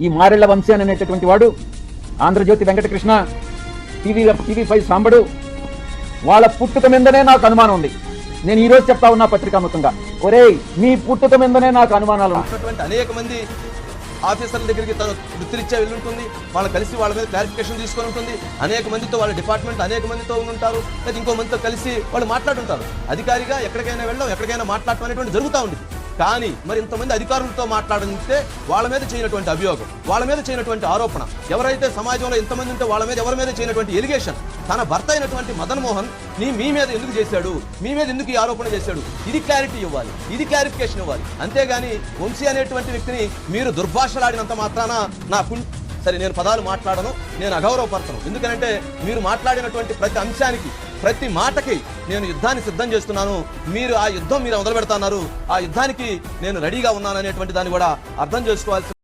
ఈ మారెళ్ల వంశీ అనేటటువంటి వాడు, ఆంధ్రజ్యోతి వెంకటకృష్ణ, టీవీ5 సాంబడు, వాళ్ళ పుట్టుక మీదనే నాకు అనుమానం ఉంది. నేను ఈ రోజు చెప్తా ఉన్నా పత్రికాముఖంగా, ఒరేయ్ మీ పుట్టుక మీదనే నాకు అనుమానాలు. అనేక మంది ఆఫీసర్ల దగ్గరికి తను వృత్తిరీత్యా వెళ్ళుంటుంది, వాళ్ళు కలిసి వాళ్ళ మీద క్లారిఫికేషన్ తీసుకొని ఉంటుంది. అనేక మందితో వాళ్ళ డిపార్ట్మెంట్ అనేక మందితో ఉంటారు, లేదా ఇంకో మందితో కలిసి వాళ్ళు మాట్లాడుంటారు. అధికారిగా ఎక్కడికైనా వెళ్ళడం, ఎక్కడికైనా మాట్లాడటం అనేటువంటి జరుగుతూ ఉంది. కానీ మరి ఇంతమంది అధికారులతో మాట్లాడితే వాళ్ళ మీద చేయనటువంటి అభియోగం, వాళ్ళ మీద చేయనటువంటి ఆరోపణ, ఎవరైతే సమాజంలో ఇంతమంది ఉంటే వాళ్ళ మీద ఎవరి మీద చేయనటువంటి ఎలిగేషన్, తన భర్త అయినటువంటి మదన్ మోహన్ మీ మీద ఎందుకు చేశాడు, మీ మీద ఎందుకు ఈ ఆరోపణ చేశాడు, ఇది క్లారిటీ ఇవ్వాలి, ఇది క్లారిఫికేషన్ ఇవ్వాలి. అంతేగాని వంశీ అనేటువంటి వ్యక్తిని మీరు దుర్భాషలాడినంత మాత్రాన నాకు సరే నేను పదాలు మాట్లాడను, నేను అగౌరవపరచను. ఎందుకంటే మీరు మాట్లాడినటువంటి ప్రతి అంశానికి, ప్రతి మాటకి నేను యుద్ధాన్ని సిద్ధం చేస్తున్నాను. మీరు ఆ యుద్ధం మీరు మొదలు పెడతాన్నారు, ఆ యుద్ధానికి నేను రెడీగా ఉన్నాను అనేటువంటి దాన్ని కూడా అర్థం చేసుకోవాల్సి